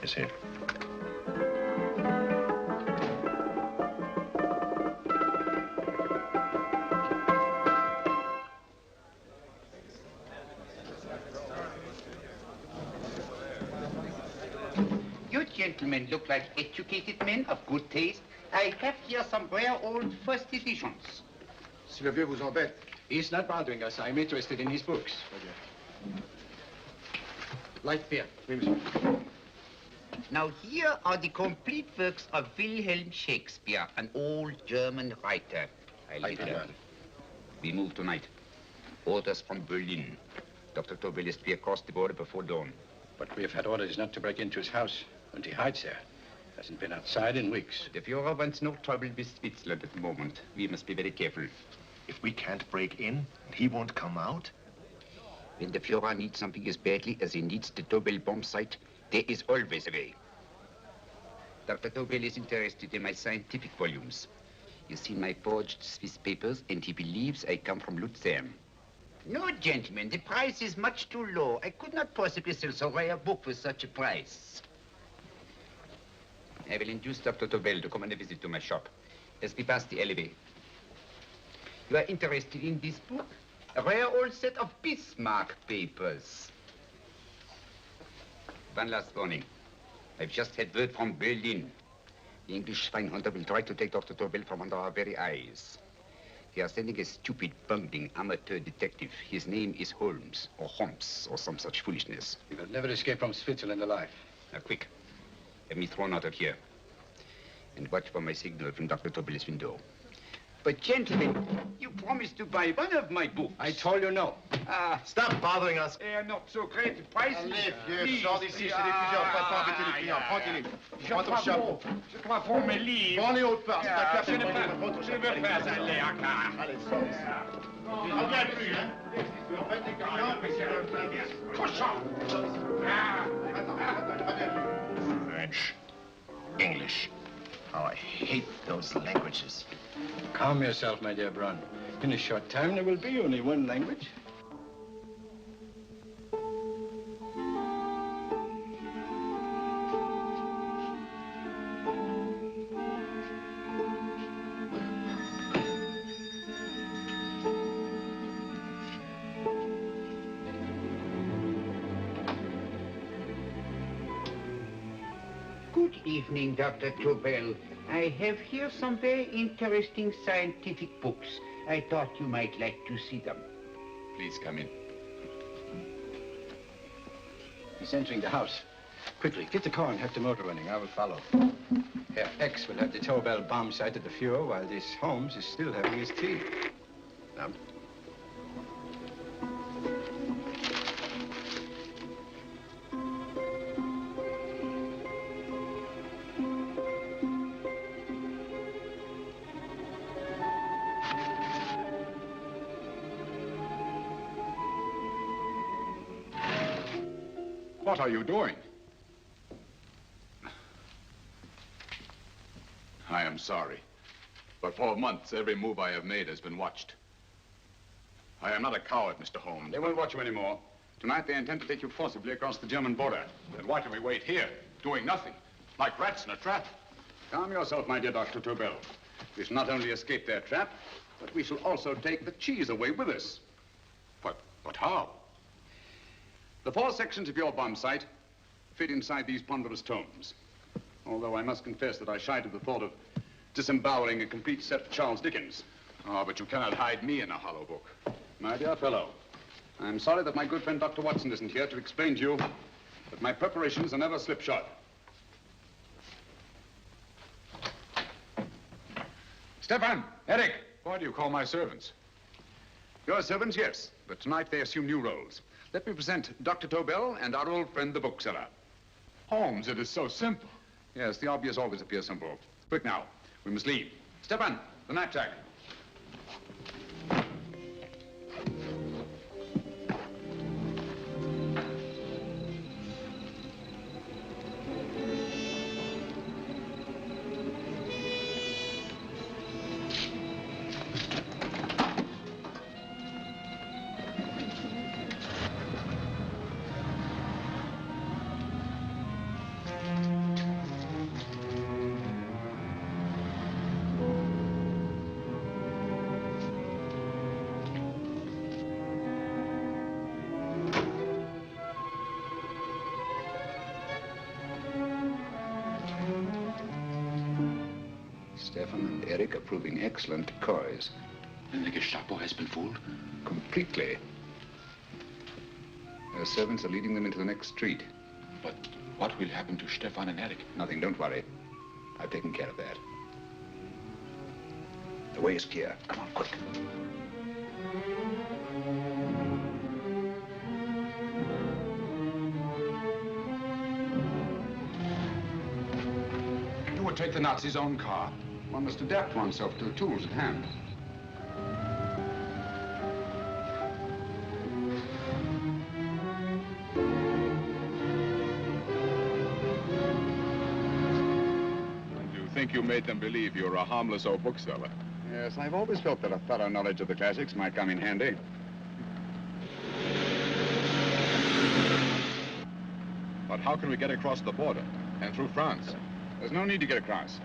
Yes, sir. You gentlemen look like educated men of good taste. I have here some rare old first editions. Si le vieux vous embête. He's not bothering us. I'm interested in his books. Light beer. Oui, monsieur. Now here are the complete works of Wilhelm Shakespeare, an old German writer. We move tonight. Orders from Berlin. Dr. Tobel is to be across the border before dawn. But we have had orders not to break into his house, and he hides there. Hasn't been outside in weeks. The Führer wants no trouble with Switzerland at the moment. We must be very careful. If we can't break in, he won't come out? When the Führer needs something as badly as he needs the Tobel bomb site, there is always a way. Dr. Tobel is interested in my scientific volumes. He's seen my forged Swiss papers, and he believes I come from Lucerne. No, gentlemen, the price is much too low. I could not possibly sell so rare a book for such a price. I will induce Dr. Tobel to come on a visit to my shop as we pass the alleyway. You are interested in this book? A rare old set of Bismarck papers. One last warning. I've just had word from Berlin. The English spine hunter will try to take Dr. Tobel from under our very eyes. They are sending a stupid, bungling amateur detective. His name is Holmes, or some such foolishness. He will never escape from Switzerland alive. Now, quick. Have me thrown out of here. And watch for my signal from Dr. Tobel's window. But, gentlemen, you promised to buy one of my books. I told you no. Stop bothering us. They are not so great prices. Allez, vieux, sors d'ici, c'est des fusils. On ne va pas embêter les clients. Prends tes livres. Prends ton chapeau. Je crois pour mes livres. Prends les hautes parts. C'est ta classe. Je ne veux pas aller à car. Allez, sors d'ici. Tu ne reviens plus, hein? Tu embêtes les clients, mais c'est le plein. Cochon! French, English. How I hate those languages. Calm yourself, my dear Braun. In a short time, there will be only one language. Good evening, Dr. Tobel. I have here some very interesting scientific books. I thought you might like to see them. Please come in. He's entering the house. Quickly, get the car and have the motor running. I will follow. Herr X will have the Tobel bomb site at the Führer while this Holmes is still having his tea. Now. What are you doing? I am sorry, but for months, every move I have made has been watched. I am not a coward, Mr. Holmes. They won't watch you anymore. Tonight, they intend to take you forcibly across the German border. Then why do we wait here, doing nothing, like rats in a trap? Calm yourself, my dear Dr. Tobel. We shall not only escape their trap, but we shall also take the cheese away with us. But how? The 4 sections of your bomb sight fit inside these ponderous tomes. Although I must confess that I shied at the thought of disemboweling a complete set of Charles Dickens. Oh, but you cannot hide me in a hollow book. My dear fellow, I'm sorry that my good friend Dr. Watson isn't here to explain to you that my preparations are never slipshod. Stefan, Eric. Why do you call my servants? Your servants, yes, but tonight they assume new roles. Let me present Dr. Tobel and our old friend, the bookseller. Holmes, it is so simple. Yes, the obvious always appears simple. Quick now, we must leave. Stefan, the knapsack. Stefan and Eric are proving excellent decoys. Then the Gestapo has been fooled? Completely. Their servants are leading them into the next street. But what will happen to Stefan and Eric? Nothing, don't worry. I've taken care of that. The way is clear. Come on, quick. You would take the Nazis' own car? One must adapt oneself to the tools at hand. You think you made them believe you're a harmless old bookseller? Yes, I've always felt that a thorough knowledge of the classics might come in handy. But how can we get across the border and through France? There's no need to get across.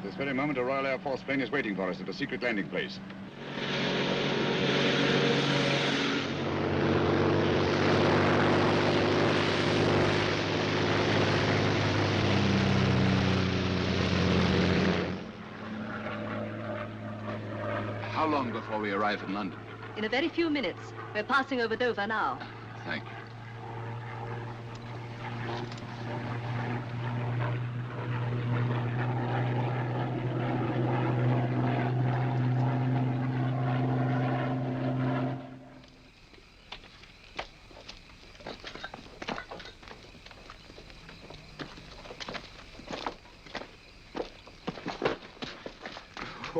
This very moment, a Royal Air Force plane is waiting for us at a secret landing place. How long before we arrive in London? In a very few minutes. We're passing over Dover now. Thank you.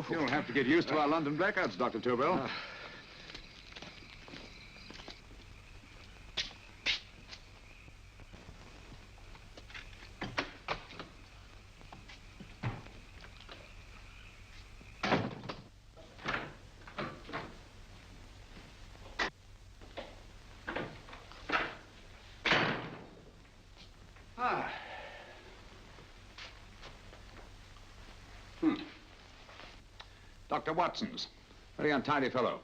You'll have to get used to our London blackouts, Dr. Tobel. Dr. Watson's. Very untidy fellow.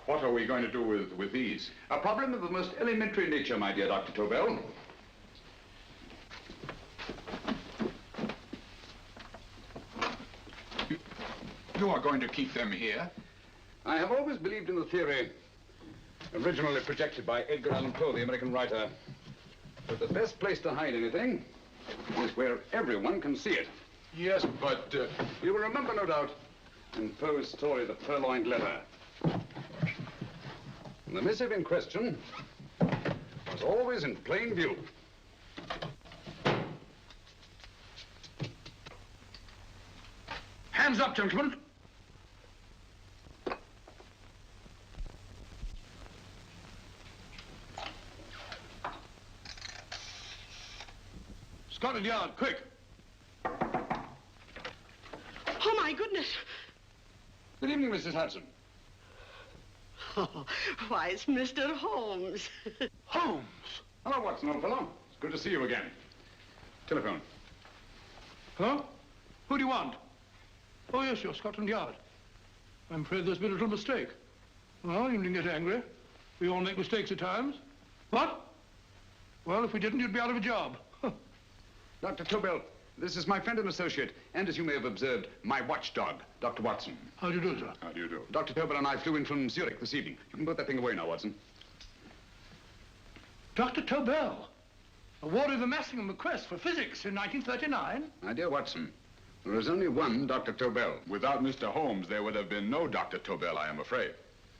What are we going to do with these? A problem of the most elementary nature, my dear Dr. Tobel. You are going to keep them here? I have always believed in the theory, originally projected by Edgar Allan Poe, the American writer, that the best place to hide anything is where everyone can see it. Yes, but... You will remember, no doubt, in Poe's story, The Purloined Letter. The missive in question was always in plain view. Hands up, gentlemen. Scotland Yard, quick. Oh, my goodness. Good evening, Mrs. Hudson. Oh, why, it's Mr. Holmes. Holmes. Hello, Watson, old fellow. It's good to see you again. Telephone. Hello? Who do you want? Oh, yes, you're Scotland Yard. I'm afraid there's been a little mistake. Well, you needn't get angry. We all make mistakes at times. What? Well, if we didn't, you'd be out of a job. Dr. Tobel, this is my friend and associate, and as you may have observed, my watchdog, Dr. Watson. How do you do, sir? How do you do? Dr. Tobel and I flew in from Zurich this evening. You can put that thing away now, Watson. Dr. Tobel, awarded the Massingham Bequest for physics in 1939. My dear Watson, there is only one Dr. Tobel. Without Mr. Holmes, there would have been no Dr. Tobel, I am afraid.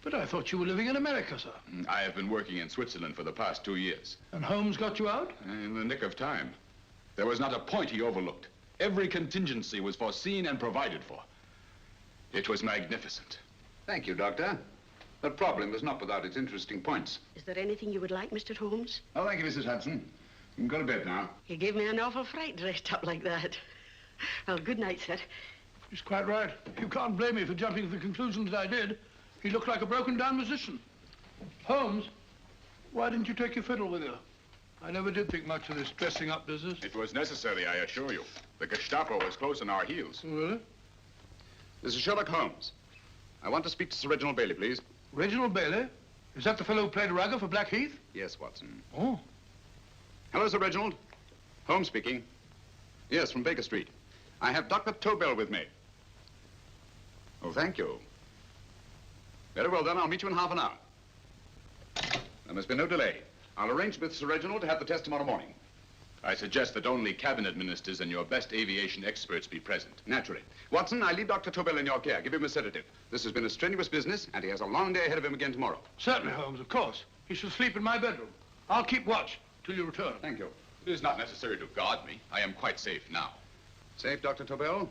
But I thought you were living in America, sir. I have been working in Switzerland for the past 2 years. And Holmes got you out? In the nick of time. There was not a point he overlooked. Every contingency was foreseen and provided for. It was magnificent. Thank you, Doctor. The problem was not without its interesting points. Is there anything you would like, Mr. Holmes? Oh, thank you, Mrs. Hudson. You can go to bed now. You gave me an awful fright dressed up like that. Well, good night, sir. He's quite right. You can't blame me for jumping to the conclusion that I did. He looked like a broken-down musician. Holmes, why didn't you take your fiddle with you? I never did think much of this dressing-up business. It was necessary, I assure you. The Gestapo was close on our heels. Really? This is Sherlock Holmes. I want to speak to Sir Reginald Bailey, please. Reginald Bailey? Is that the fellow who played Rugger for Blackheath? Yes, Watson. Oh. Hello, Sir Reginald. Holmes speaking. Yes, from Baker Street. I have Dr. Tobel with me. Oh, thank you. Very well, then. I'll meet you in half an hour. There must be no delay. I'll arrange with Sir Reginald to have the test tomorrow morning. I suggest that only cabinet ministers and your best aviation experts be present. Naturally. Watson, I leave Dr. Tobel in your care. Give him a sedative. This has been a strenuous business, and he has a long day ahead of him again tomorrow. Certainly, Holmes, of course. He shall sleep in my bedroom. I'll keep watch till you return. Thank you. It is not necessary to guard me. I am quite safe now. Safe, Dr. Tobel?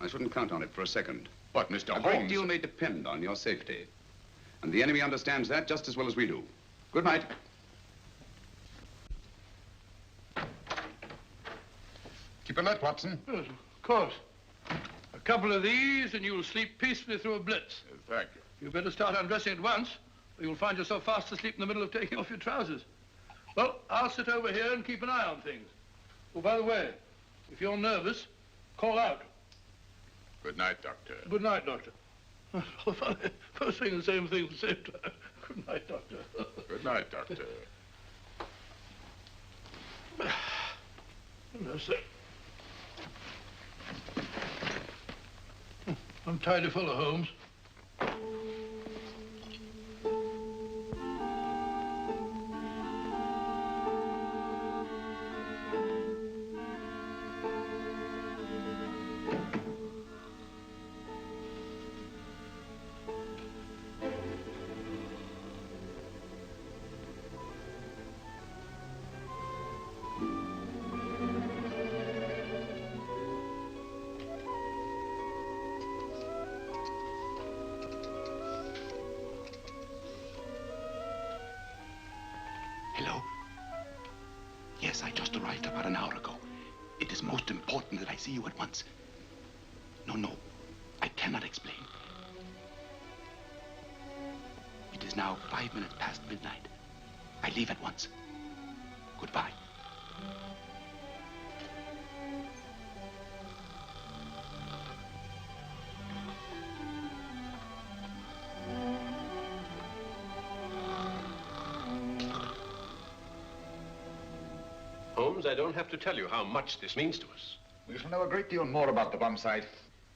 I shouldn't count on it for a second. But, Mr. A Holmes... great deal may depend on your safety. And the enemy understands that just as well as we do. Good night. Keep alert, Watson. Yes, of course. A couple of these and you'll sleep peacefully through a blitz. Thank you. You better start undressing at once, or you'll find yourself fast asleep in the middle of taking off your trousers. Well, I'll sit over here and keep an eye on things. Oh, by the way, if you're nervous, call out. Good night, Doctor. Good night, Doctor. Both saying the same thing at the same time. Good night, Doctor. Good night, Doctor. No, sir. I'm tidy full of Holmes. Hello? Yes, I just arrived about an hour ago. It is most important that I see you at once. No, I cannot explain. It is now 5 minutes past midnight. I leave at once. Goodbye. Holmes, I don't have to tell you how much this means to us. We shall know a great deal more about the bomb site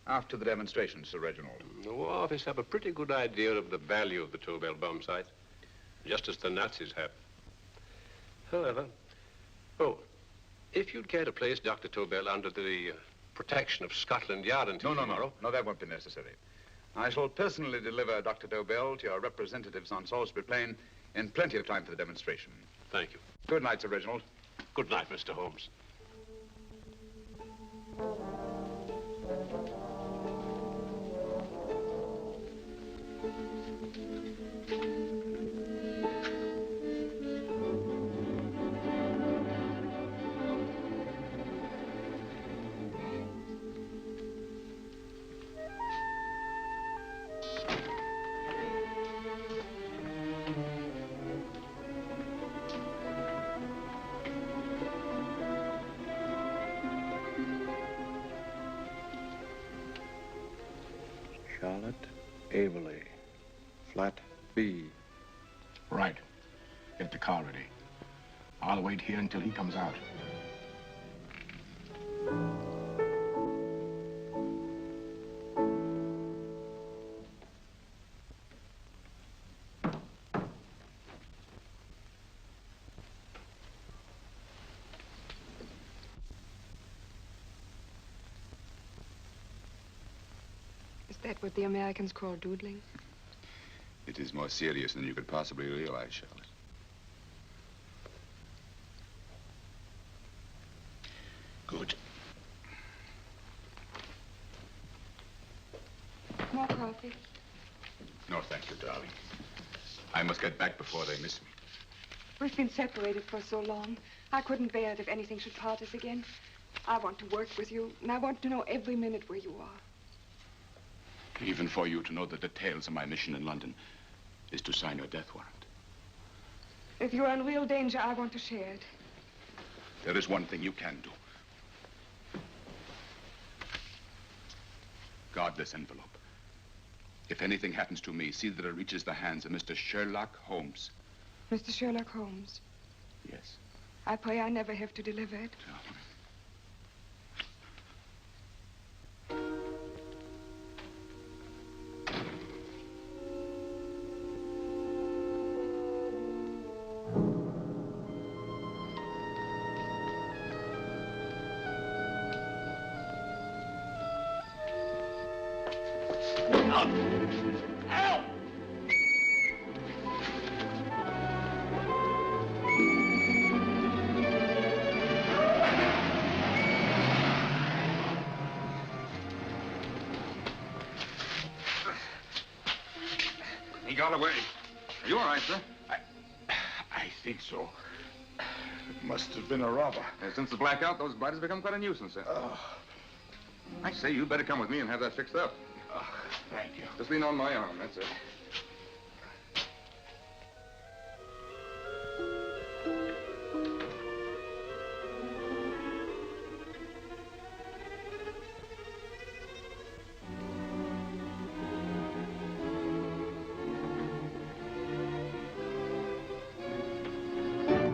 after the demonstration, Sir Reginald. The War Office have a pretty good idea of the value of the Tobel bomb site, just as the Nazis have. However, if you'd care to place Dr. Tobel under the protection of Scotland Yard until tomorrow... No, that won't be necessary. I shall personally deliver Dr. Tobel to your representatives on Salisbury Plain in plenty of time for the demonstration. Thank you. Good night, Sir Reginald. Good night, Mr. Holmes. Charlotte Averley. Flat B. Right. Get the car ready. I'll wait here until he comes out. Is that what the Americans call doodling? It is more serious than you could possibly realize, Charlotte. Good. More coffee? No, thank you, darling. I must get back before they miss me. We've been separated for so long. I couldn't bear it if anything should part us again. I want to work with you, and I want to know every minute where you are. Even for you to know the details of my mission in London is to sign your death warrant. If you're in real danger, I want to share it. There is one thing you can do. Guard this envelope. If anything happens to me, see that it reaches the hands of Mr. Sherlock Holmes. Mr. Sherlock Holmes. Yes. I pray I never have to deliver it. He got away. Are you all right, sir? I think so. It must have been a robber. Since the blackout, those blighters become quite a nuisance, sir. I say, you better come with me and have that fixed up. Thank you. Just lean on my arm, that's it.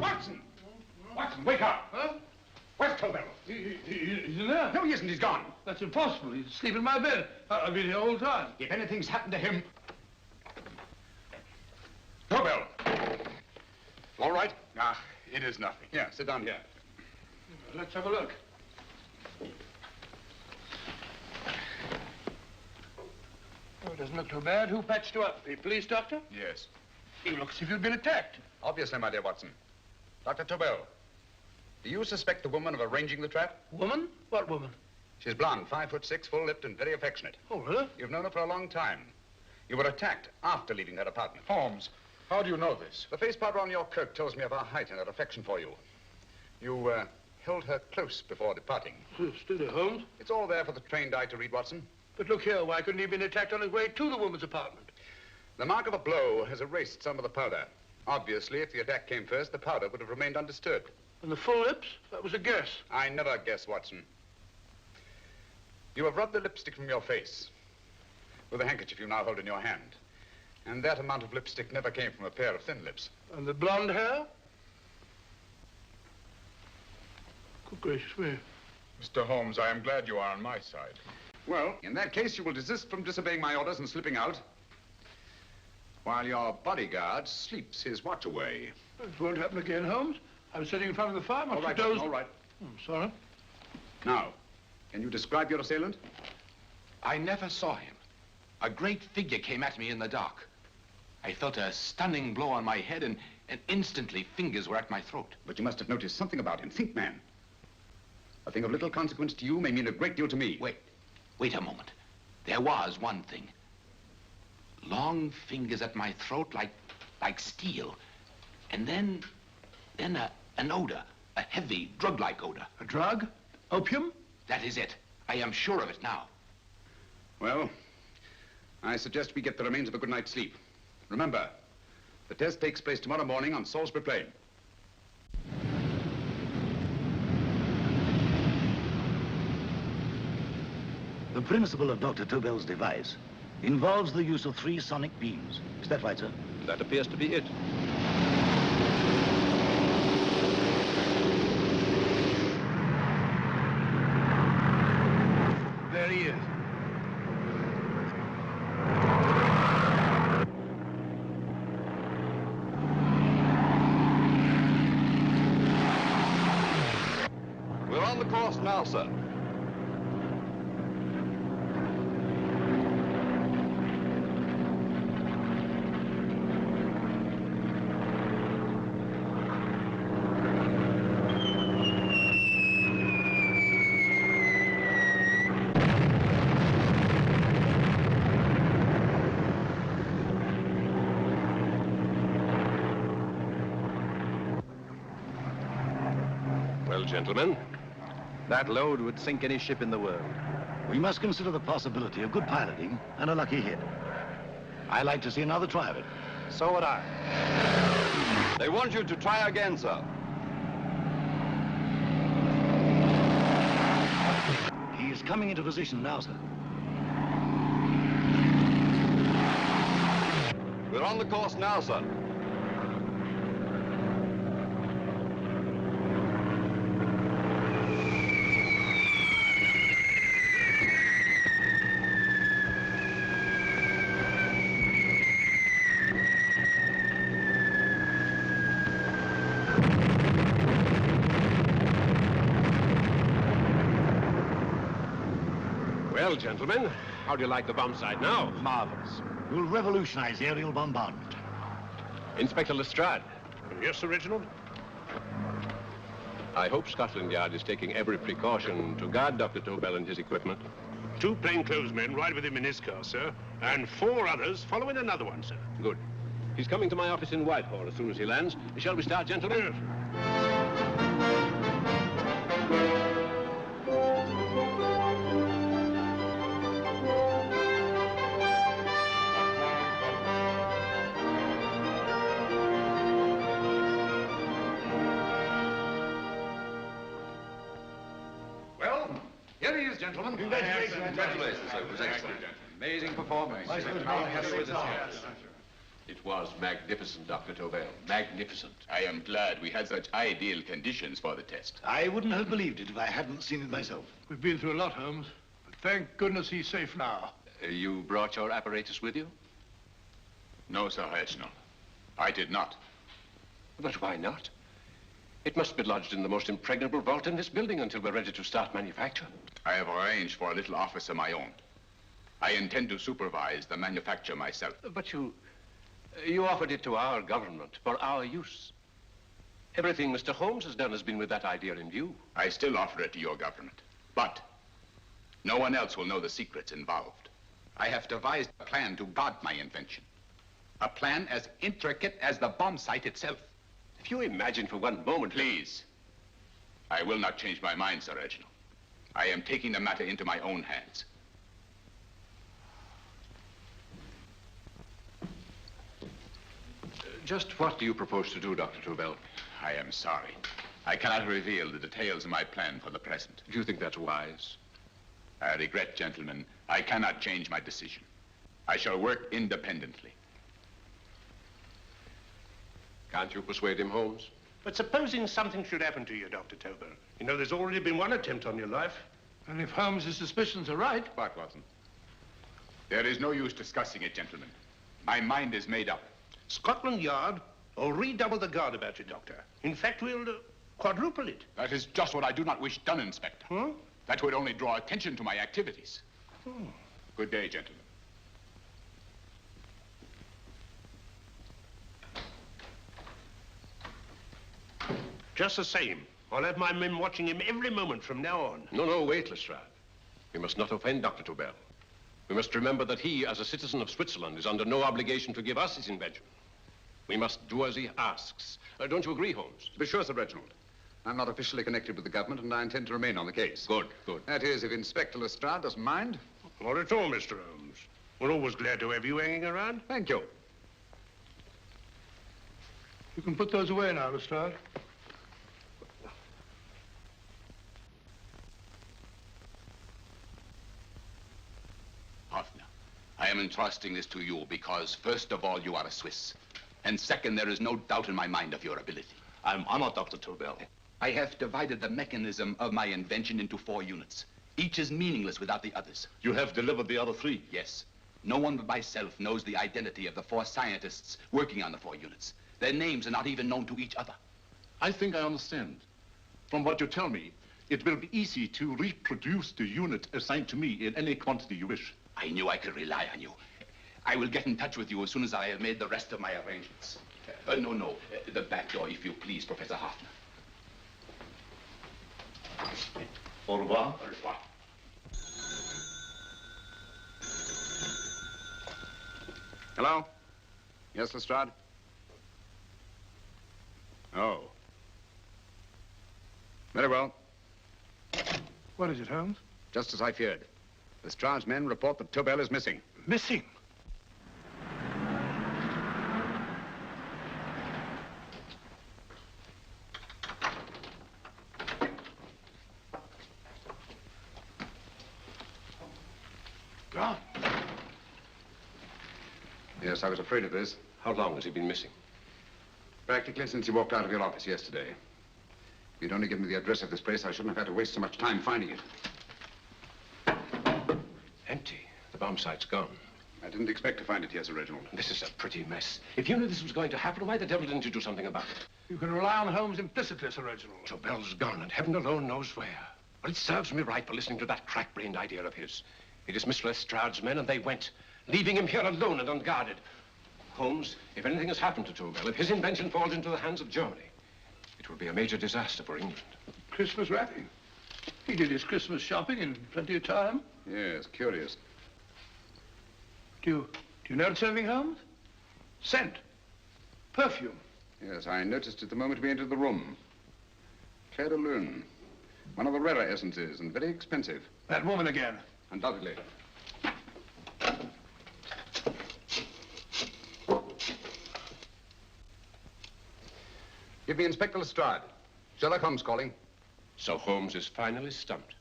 Watson! Watson, wake up! Huh? Where's Tobel? He's in there. No, he isn't. He's gone. That's impossible. He's asleep in my bed. I've been here all the time. If anything's happened to him... Tobel! All right? Ah, it is nothing. Yeah, sit down here. Let's have a look. Oh, it doesn't look too bad. Who patched you up? The police doctor? Yes. You look as if you'd been attacked. Obviously, my dear Watson. Dr. Tobel, do you suspect the woman of arranging the trap? Woman? What woman? She's blonde, 5'6", full-lipped, and very affectionate. Oh, really? You've known her for a long time. You were attacked after leaving her apartment. Holmes, how do you know this? The face powder on your coat tells me of her height and her affection for you. You held her close before departing. Still there, Holmes? It's all there for the trained eye to read, Watson. But look here, why couldn't he have been attacked on his way to the woman's apartment? The mark of a blow has erased some of the powder. Obviously, if the attack came first, the powder would have remained undisturbed. And the full lips? That was a guess. I never guess, Watson. You have rubbed the lipstick from your face with the handkerchief you now hold in your hand. And that amount of lipstick never came from a pair of thin lips. And the blonde hair? Good gracious me. Mr. Holmes, I am glad you are on my side. Well, in that case, you will desist from disobeying my orders and slipping out while your bodyguard sleeps his watch away. It won't happen again, Holmes. I was sitting in front of the fire. All right, Watson, all right. Sorry. Now, can you describe your assailant? I never saw him. A great figure came at me in the dark. I felt a stunning blow on my head, and instantly fingers were at my throat. But you must have noticed something about him. Think, man. A thing of little consequence to you may mean a great deal to me. Wait a moment. There was one thing. Long fingers at my throat like steel. And then an odor, a heavy, drug-like odor. A drug? Opium? That is it. I am sure of it now. Well, I suggest we get the remains of a good night's sleep. Remember, the test takes place tomorrow morning on Salisbury Plain. The principle of Dr. Tobel's device involves the use of 3 sonic beams. Is that right, sir? That appears to be it. There he is. We're on the course now, sir. Well, gentlemen, That load would sink any ship in the world. We must consider the possibility of good piloting and a lucky hit. I like to see another try of it. So would I. They want you to try again, sir. He's coming into position now, sir. We're on the course now, sir. well, gentlemen, how do you like the bomb sight now? Marvelous. We'll revolutionize aerial bombardment. Inspector Lestrade. Yes, Sir Reginald? I hope Scotland Yard is taking every precaution to guard Dr. Tobel and his equipment. 2 plainclothesmen ride with him in his car, sir, and 4 others follow in another one, sir. Good. He's coming to my office in Whitehall as soon as he lands. Shall we start, gentlemen? Well, here he is, gentlemen. Congratulations. Congratulations, sir. It was excellent. Amazing performance. It was magnificent, Dr. Tobel. Magnificent. I am glad we had such ideal conditions for the test. I wouldn't have believed it if I hadn't seen it myself. We've been through a lot, Holmes, but thank goodness he's safe now. You brought your apparatus with you? No, Sir Reginald. I did not. But why not? It must be lodged in the most impregnable vault in this building until we're ready to start manufacture. I have arranged for a little office of my own. I intend to supervise the manufacture myself. But you offered it to our government for our use. Everything Mr. Holmes has done has been with that idea in view. I still offer it to your government, but no one else will know the secrets involved. I have devised a plan to guard my invention. A plan as intricate as the bomb site itself. If you imagine for one moment... Please. I will not change my mind, Sir Reginald. I am taking the matter into my own hands. Just what do you propose to do, Dr. Tobel? I am sorry. I cannot reveal the details of my plan for the present. Do you think that's wise? I regret, gentlemen, I cannot change my decision. I shall work independently. Can't you persuade him, Holmes? But supposing something should happen to you, Dr. Tobel. You know, there's already been one attempt on your life. And if Holmes' suspicions are right... What, Watson? There is no use discussing it, gentlemen. My mind is made up. Scotland Yard will redouble the guard about you, Doctor. In fact, we'll quadruple it. That is just what I do not wish done, Inspector. Huh? That would only draw attention to my activities. Good day, gentlemen. Just the same, I'll have my men watching him every moment from now on. No, wait, Lestrade. We must not offend Dr. Tobel. We must remember that he, as a citizen of Switzerland, is under no obligation to give us his invention. We must do as he asks. Don't you agree, Holmes? To be sure, Sir Reginald. I'm not officially connected with the government, and I intend to remain on the case. Good. That is, if Inspector Lestrade doesn't mind. Not at all, Mr. Holmes. We're always glad to have you hanging around. Thank you. You can put those away now, Lestrade. Hoffner, I am entrusting this to you because, first of all, you are a Swiss. And second, there is no doubt in my mind of your ability. I'm honored, Dr. Tobel. I have divided the mechanism of my invention into 4 units. Each is meaningless without the others. You have delivered the other 3? Yes. No one but myself knows the identity of the 4 scientists working on the 4 units. Their names are not even known to each other. I think I understand. From what you tell me, it will be easy to reproduce the unit assigned to me in any quantity you wish. I knew I could rely on you. I will get in touch with you as soon as I have made the rest of my arrangements. No. The back door, if you please, Professor Hoffner. Au revoir. Au revoir. Hello? Yes, Lestrade? Oh. Very well. What is it, Holmes? Just as I feared. Lestrade's men report that Tobel is missing. Missing? Gone. Yes, I was afraid of this. How long has he been missing? Practically since he walked out of your office yesterday. If you'd only given me the address of this place, I shouldn't have had to waste so much time finding it. Empty. The bomb site's gone. I didn't expect to find it here, Sir Reginald. This is a pretty mess. If you knew this was going to happen, why the devil didn't you do something about it? You can rely on Holmes implicitly, Sir Reginald. Tobel's gone, and heaven alone knows where. Well, it serves me right for listening to that crack-brained idea of his. He dismissed Lestrade's men, and they went, leaving him here alone and unguarded. Holmes, if anything has happened to Tobel, if his invention falls into the hands of Germany, it will be a major disaster for England. Christmas wrapping. He did his Christmas shopping in plenty of time. Yes, curious. Do you notice anything, Holmes? Scent. Perfume. Yes, I noticed it the moment we entered the room. Claire de Lune. One of the rarer essences, and very expensive. That woman again. Undoubtedly. Give me Inspector Lestrade. Sherlock Holmes calling. So Holmes is finally stumped.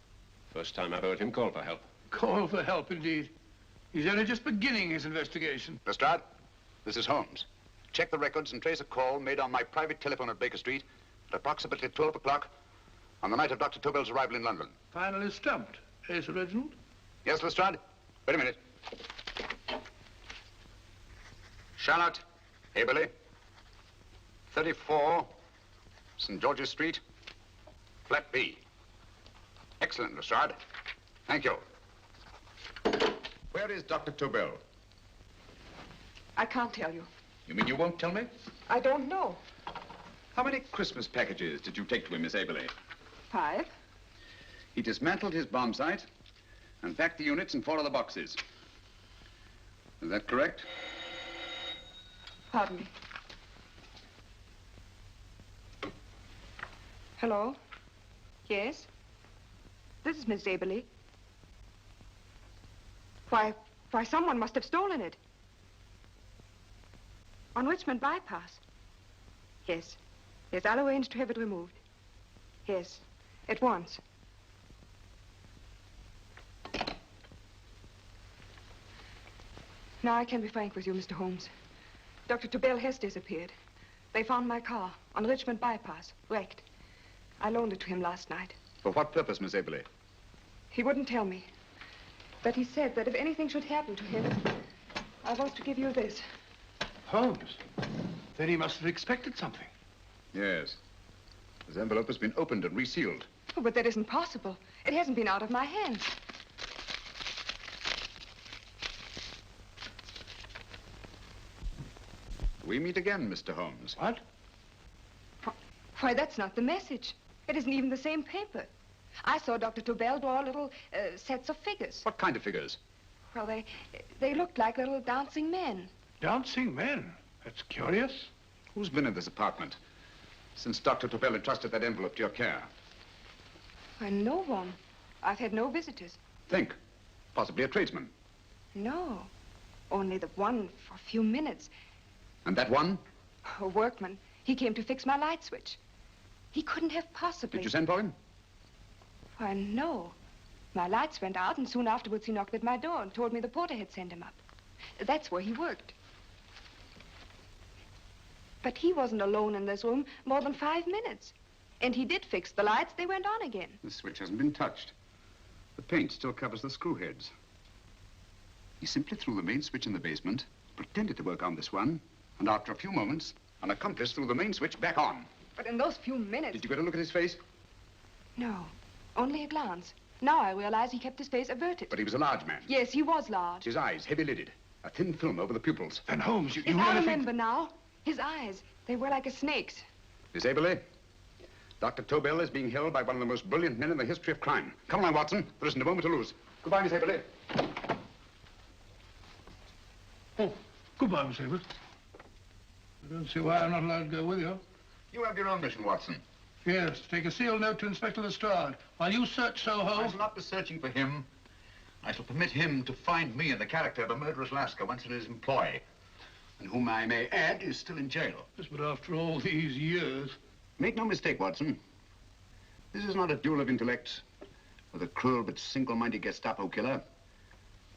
First time I've heard him call for help. Call for help, indeed. He's only just beginning his investigation. Lestrade, this is Holmes. Check the records and trace a call made on my private telephone at Baker Street at approximately 12 o'clock on the night of Dr. Tobel's arrival in London. Finally stumped, eh, Sir Reginald? Yes, Lestrade? Wait a minute. Charlotte, Haberley, 34, St. George's Street, flat B. Excellent, Lestrade. Thank you. Where is Dr. Tobel? I can't tell you. You mean you won't tell me? I don't know. How many Christmas packages did you take to him, Miss Haberley? 5. He dismantled his bomb site and packed the units in 4 other boxes. Is that correct? Pardon me. Hello? Yes? This is Miss Aberley. Why, someone must have stolen it. On Richmond Bypass. Yes. Yes, I'll arrange to have it removed. Yes, at once. Now I can be frank with you, Mr. Holmes. Dr. Tobel has disappeared. They found my car on Richmond Bypass, wrecked. I loaned it to him last night. For what purpose, Miss Aberley? He wouldn't tell me. But he said that if anything should happen to him, I was to give you this. Holmes? Then he must have expected something. Yes. This envelope has been opened and resealed. Oh, but that isn't possible. It hasn't been out of my hands. We meet again, Mr. Holmes. What? Why, that's not the message. It isn't even the same paper. I saw Dr. Tobel draw little sets of figures. What kind of figures? Well, they looked like little dancing men. Dancing men? That's curious. Who's been in this apartment since Dr. Tobel entrusted that envelope to your care? Why, no one. I've had no visitors. Think. Possibly a tradesman. No. Only the one for a few minutes. And that one? A workman. He came to fix my light switch. He couldn't have possibly... Did you send for him? Why, no. My lights went out, and soon afterwards he knocked at my door and told me the porter had sent him up. That's where he worked. But he wasn't alone in this room more than 5 minutes. And he did fix the lights. They went on again. The switch hasn't been touched. The paint still covers the screw heads. He simply threw the main switch in the basement, pretended to work on this one, and after a few moments, an accomplice threw the main switch back on. But in those few minutes... Did you get a look at his face? No, only a glance. Now I realize he kept his face averted. But he was a large man. Yes, he was large. His eyes heavy-lidded. A thin film over the pupils. Then Holmes, you Yes, really I think... remember now. His eyes, they were like a snake's. Miss Aberley, Dr. Tobel is being held by one of the most brilliant men in the history of crime. Come along, Watson. There isn't a moment to lose. Goodbye, Miss Aberley. Oh, goodbye, Miss Aberley. I don't see why I'm not allowed to go with you. You have your own mission, Watson. Yes, take a sealed note to Inspector Lestrade. While you search Soho... I shall not be searching for him. I shall permit him to find me in the character of a murderous Lascar once in his employ, and whom I may add is still in jail. Yes, but after all these years... Make no mistake, Watson. This is not a duel of intellects with a cruel but single-minded Gestapo killer.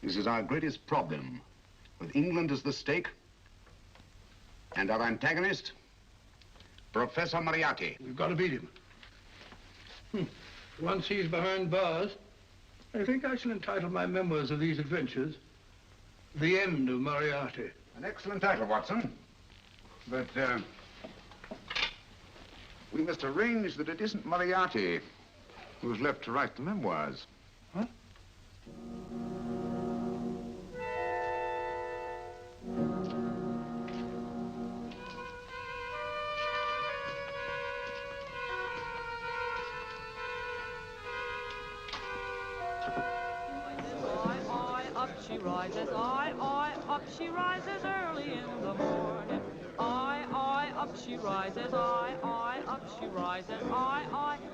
This is our greatest problem, with England as the stake, and our antagonist, Professor Moriarty. We've got to beat him. Once he's behind bars, I think I shall entitle my memoirs of these adventures, The End of Moriarty. An excellent title, Watson. But, we must arrange that it isn't Moriarty who's left to write the memoirs. Huh? Up she rises, up she rises early in the morning. Up she rises, up she rises,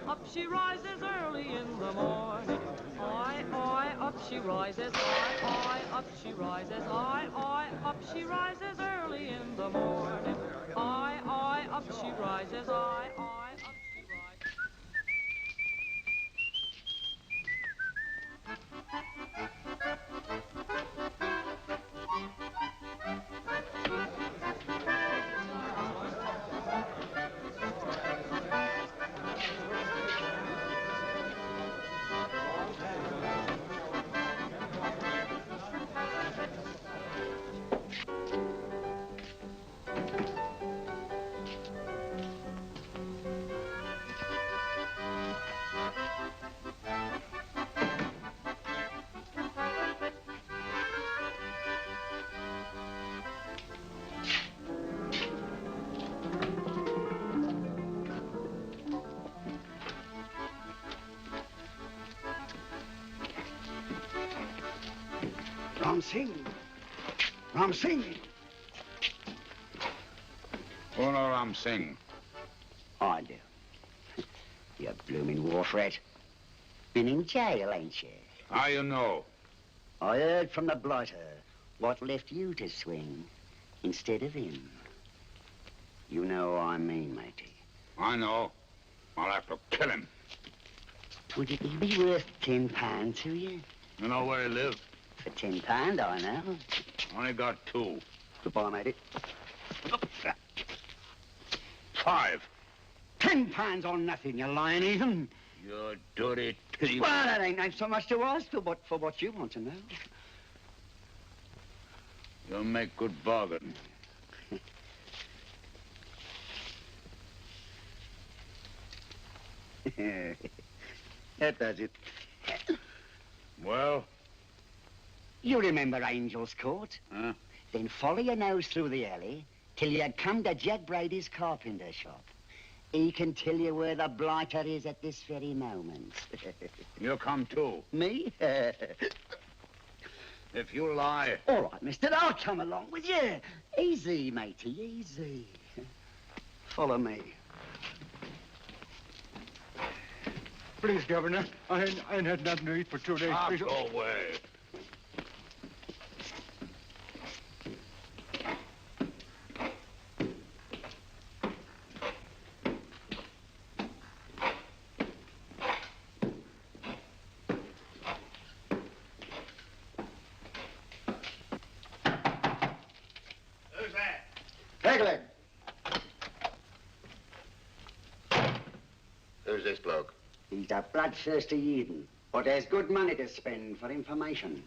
up she rises early in the morning. Up she rises, up she rises, up she rises early in the morning. Up she rises, up she rises. Ram Singh. Oh, no, Ram Singh. I do. You blooming war threat. Been in jail, ain't you? How you know? I heard from the blighter what left you to swing instead of him. You know what I mean, matey. I know. I'll have to kill him. Would it be worth £10 to you? You know where he lives? For £10, I know. Only got 2. Goodbye, matey. 5. £10 on nothing, you lying heathen. You dirty thief. Well, that ain't so much to ask for what you want to know. You'll make good bargain. That does it. Well? You remember Angel's Court? Huh? Then follow your nose through the alley till you come to Jack Brady's carpenter shop. He can tell you where the blighter is at this very moment. You come too. Me? If you lie... All right, mister, I'll come along with you. Easy, matey, easy. Follow me. Please, Governor, I ain't had nothing to eat for 2 days. Go away. this bloke? He's a bloodthirsty heathen, but there's good money to spend for information.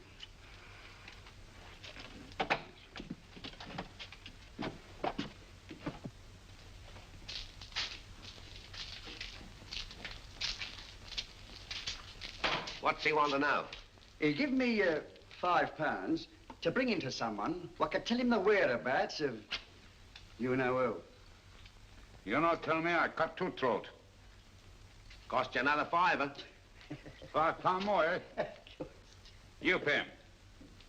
What's he want to know? He give me £5 to bring him to someone what could tell him the whereabouts of you know who. You not tell me I cut two throat. Cost you another £5. £5 more, eh? You pay him.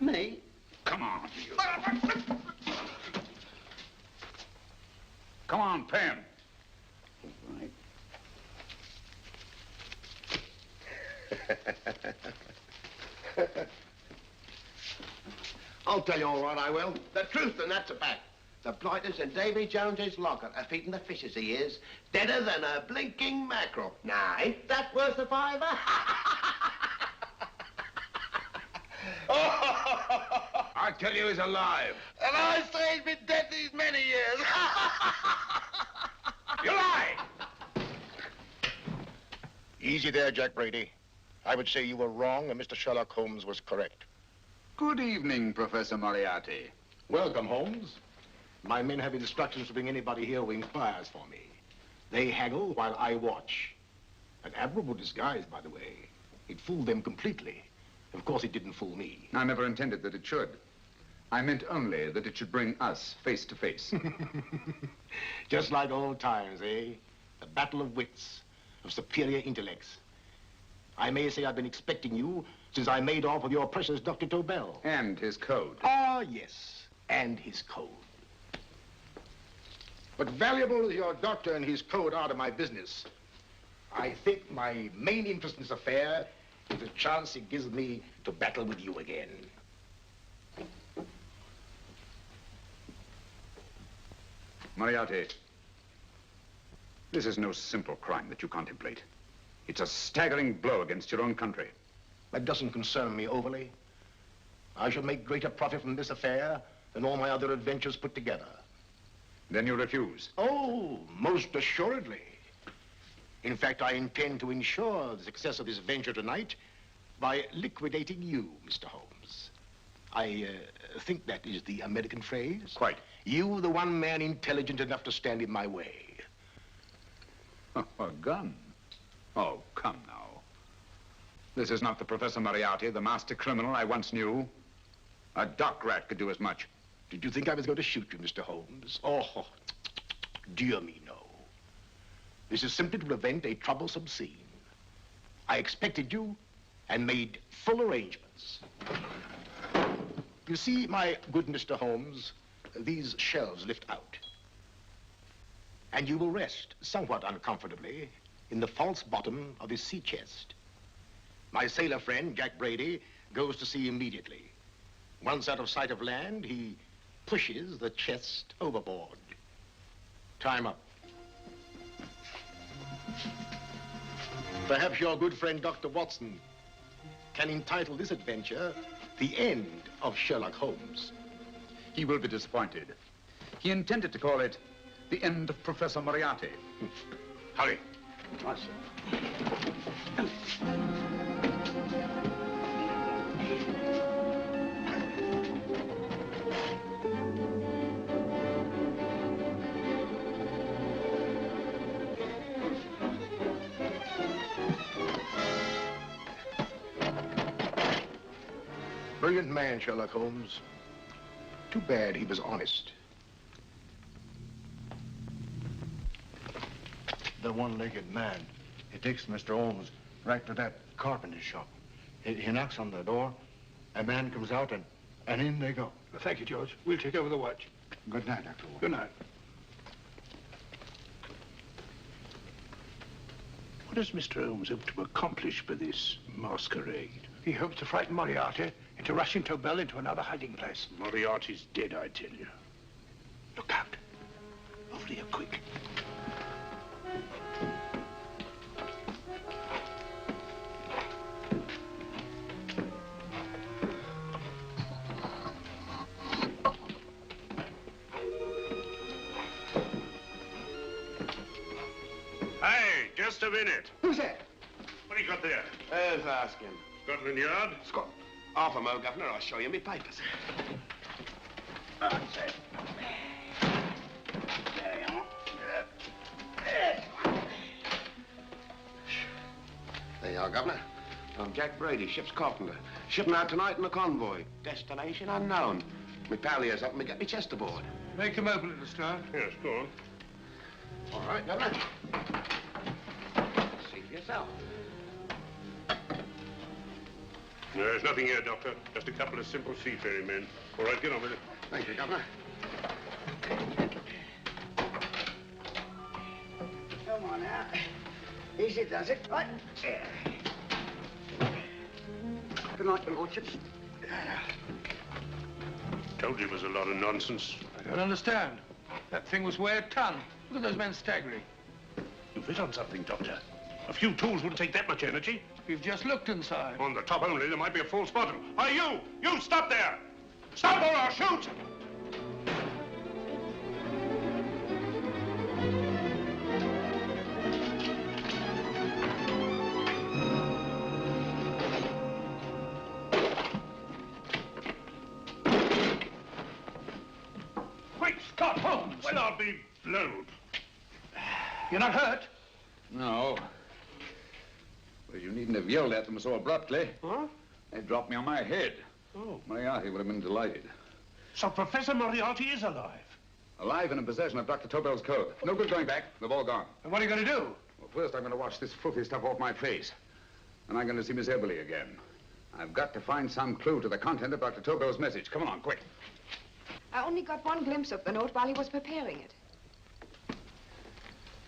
Me? Come on, you. Come on, pay him. Right. I'll tell you all right, I will. The truth, and that's a fact. The blighters in Davy Jones's locker are feeding the fishes, he is. Deader than a blinking mackerel. Now, ain't that worth a £5? I tell you he's alive. And I say he's been dead these many years. You lie! Easy there, Jack Brady. I would say you were wrong and Mr. Sherlock Holmes was correct. Good evening, Professor Moriarty. Welcome, Holmes. My men have instructions to bring anybody here who inquires for me. They haggle while I watch. An admirable disguise, by the way. It fooled them completely. Of course, it didn't fool me. I never intended that it should. I meant only that it should bring us face to face. Just like old times, eh? A battle of wits, of superior intellects. I may say I've been expecting you since I made off with your precious Dr. Tobel. And his code. Ah, yes, and his code. But valuable as your doctor and his code are to my business, I think my main interest in this affair is the chance it gives me to battle with you again. Moriarty, this is no simple crime that you contemplate. It's a staggering blow against your own country. That doesn't concern me overly. I shall make greater profit from this affair than all my other adventures put together. Then you refuse? Oh, most assuredly. In fact, I intend to ensure the success of this venture tonight by liquidating you, Mr. Holmes. I think that is the American phrase. Quite. You, the one man intelligent enough to stand in my way. A gun? Oh, come now. This is not the Professor Moriarty, the master criminal I once knew. A dock rat could do as much. Did you think I was going to shoot you, Mr. Holmes? Oh, dear me, no. This is simply to prevent a troublesome scene. I expected you and made full arrangements. You see, my good Mr. Holmes, these shelves lift out. And you will rest somewhat uncomfortably in the false bottom of his sea chest. My sailor friend, Jack Brady, goes to sea immediately. Once out of sight of land, he pushes the chest overboard. Time up. Perhaps your good friend, Dr. Watson, can entitle this adventure The End of Sherlock Holmes. He will be disappointed. He intended to call it The End of Professor Moriarty. Hurry. Right, sir. Brilliant man, Sherlock Holmes. Too bad he was honest. The one-legged man. He takes Mr. Holmes right to that carpenter shop. He knocks on the door, a man comes out, and in they go. Well, thank you, George. We'll take over the watch. Good night, Dr. Watson. Good night. What does Mr. Holmes hope to accomplish by this masquerade? He hopes to frighten Moriarty into rushing Tobel into another hiding place. Moriarty's dead, I tell you. Look out. Over here, quick. Hey, just a have in it? Who's that? What do you got there? Who's asking? Scotland Yard? Scotland. Half a mo, Governor. I'll show you me papers. That's it. There you are. There you are, Governor. I'm Jack Brady, ship's carpenter. Shipping out tonight in a convoy. Destination unknown. My pal here's helping me get me chest aboard. Make him open it, Lestrade. Yes, go on. All right, Governor. See for yourself. No, there's nothing here, Doctor. Just a couple of simple seafaring men. All right, get on with it. Thank you, Governor. Come on now. Easy does it. Right. There. Good night, your lordships. Told you it was a lot of nonsense. I don't understand. That thing was weigh a ton. Look at those men staggering. You've hit on something, Doctor. A few tools wouldn't take that much energy. We've just looked inside. On the top only, there might be a false bottom. Hey, you! You stop there! Stop or I'll shoot! Quick, Scott Holmes! Well, I'll be blowed. You're not hurt? No. Well, you needn't have yelled at them so abruptly. Huh? They dropped me on my head. Oh. Moriarty would have been delighted. So Professor Moriarty is alive? Alive and in possession of Dr. Tobel's code. No good going back. They've all gone. And what are you going to do? Well, first I'm going to wash this filthy stuff off my face. And I'm going to see Miss Eberly again. I've got to find some clue to the content of Dr. Tobel's message. Come on, quick. I only got one glimpse of the note while he was preparing it.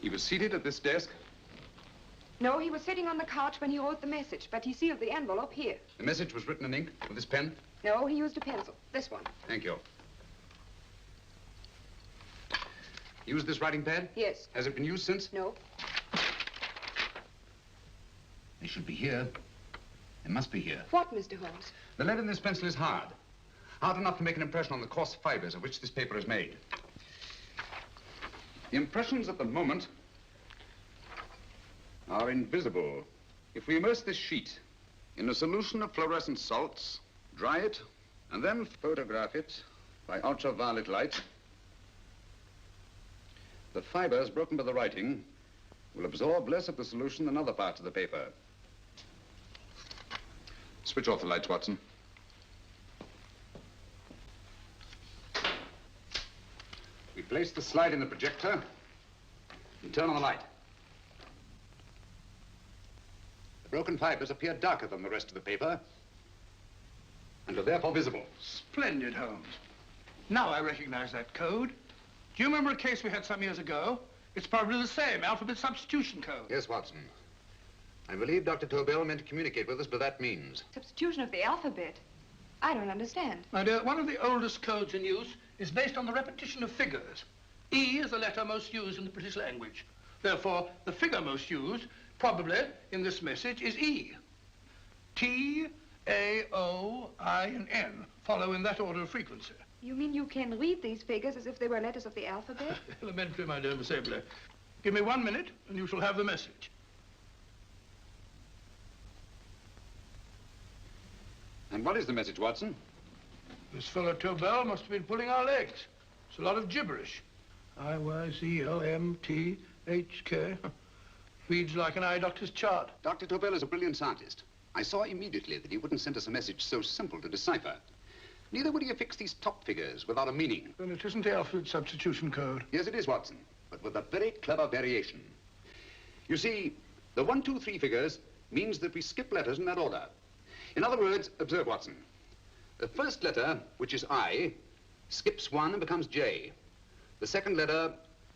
He was seated at this desk. No, he was sitting on the couch when he wrote the message, but he sealed the envelope here. The message was written in ink with this pen. No, he used a pencil. This one. Thank you. Used this writing pad? Yes. Has it been used since? No. They should be here. They must be here. What, Mr. Holmes? The lead in this pencil is hard. Hard enough to make an impression on the coarse fibers of which this paper is made. The impressions at the moment are invisible. If we immerse this sheet in a solution of fluorescent salts, dry it, and then photograph it by ultraviolet light, the fibers broken by the writing will absorb less of the solution than other parts of the paper. Switch off the lights, Watson. We place the slide in the projector and turn on the light. The broken fibers appear darker than the rest of the paper and are therefore visible. Splendid, Holmes. Now I recognize that code. Do you remember a case we had some years ago? It's probably the same, alphabet substitution code. Yes, Watson. I believe Dr. Tobel meant to communicate with us by that means. Substitution of the alphabet? I don't understand. My dear, one of the oldest codes in use is based on the repetition of figures. E is the letter most used in the British language. Therefore, the figure most used, probably in this message, is E. T, A, O, I, and N follow in that order of frequency. You mean you can read these figures as if they were letters of the alphabet? Elementary, my dear Miss Eberly. Give me 1 minute, and you shall have the message. And what is the message, Watson? This fellow Tobel must have been pulling our legs. It's a lot of gibberish. I-Y-Z-O-M-T-H-K. Reads like an eye doctor's chart. Dr. Tobel is a brilliant scientist. I saw immediately that he wouldn't send us a message so simple to decipher. Neither would he have fixed these top figures without a meaning. Then it isn't the alphabet substitution code. Yes, it is, Watson, but with a very clever variation. You see, the 1, 2, 3 figures means that we skip letters in that order. In other words, observe, Watson. The first letter, which is I, skips 1 and becomes J. The second letter,